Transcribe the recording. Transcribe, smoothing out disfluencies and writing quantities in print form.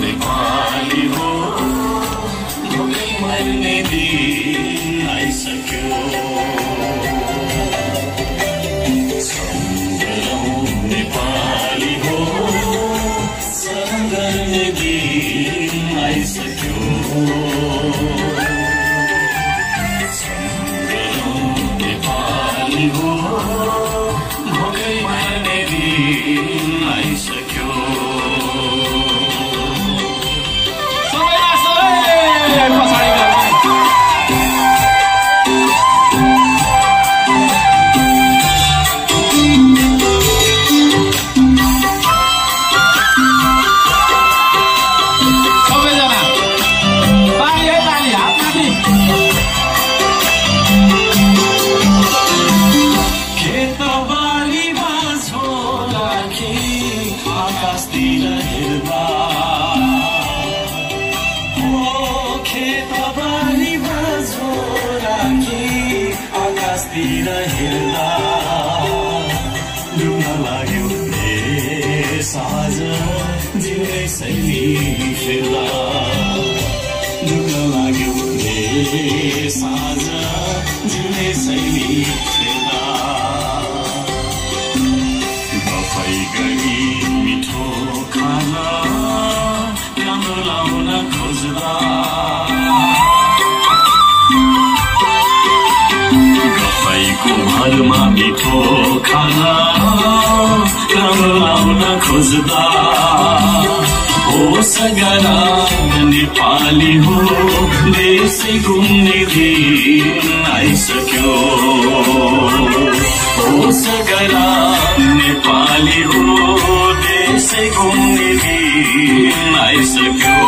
नेपाली हो भोकै मर्ने दिन आइसक्यो नेपाली हो सहन गर्ने दिन आइसक्यो नेपाली हो भोकै मर्ने दिन आइसक्यो आकाशतिर हेर्दा खेतबारीमा झोराकी आकाशतिर हेर्दा डुब्न लाग्यो साँझ जिउने शैली फेर्दा डुब्न लाग्यो साँझ जिउने शैली फेर्दा गफै गरी मिठो खाना राम्रो लाउन खोज्दा गफैको भरमा मिठो खाना राम्रो लाउन खोज्दा हो सगरा नेपाली हो देशै घुम्ने दिन आइसक्यो हो सगरा नेपाली हो देशै घुम्ने दिन आइसक्यो